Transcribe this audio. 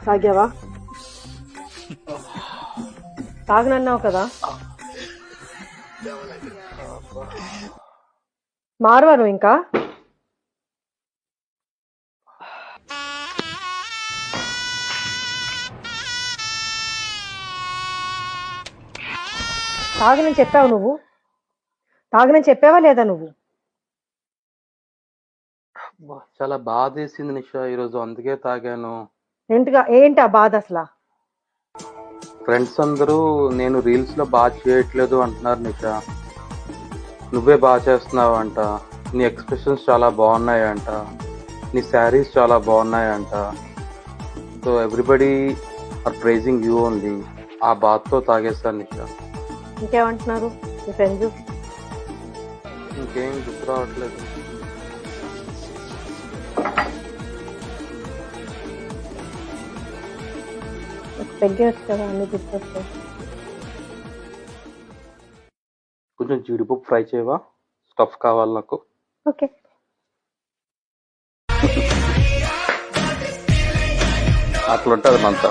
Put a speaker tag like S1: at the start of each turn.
S1: తాగావా? తాగనన్నావు కదా. మారవా నువ్వు ఇంకా? తాగనని చెప్పావు నువ్వు? తాగనని చెప్పావా లేదా నువ్వు?
S2: చాలా బాధేసింది నిషా ఈరోజు, అందుకే తాగాను.
S1: ఏంటి ఆ బాధ అసలు?
S2: ఫ్రెండ్స్ అందరూ నేను రీల్స్ లో బాగా చేయట్లేదు అంటున్నారు నిషా. నువ్వే బాగా చేస్తున్నావు అంట, నీ ఎక్స్ప్రెషన్స్ చాలా బాగున్నాయంట, నీ శారీస్ చాలా బాగున్నాయంట. So everybody are praising you only. ఆ బాధతో తాగేస్తాను నిషా.
S1: ఇంకేమంటున్నారు మీ ఫ్రెండ్స్?
S2: ఇంకేం గుర్తు రావట్లేదు.
S1: పెగ్గేచ్చు కదా, అన్ని గుర్తొస్తాయి.
S2: కొంచెం జీడిపప్పు ఫ్రై చేయవా? స్టఫ్ కావాలి నాకు.
S1: ఓకే.
S2: అట్లా ఉంటుంది మనతో.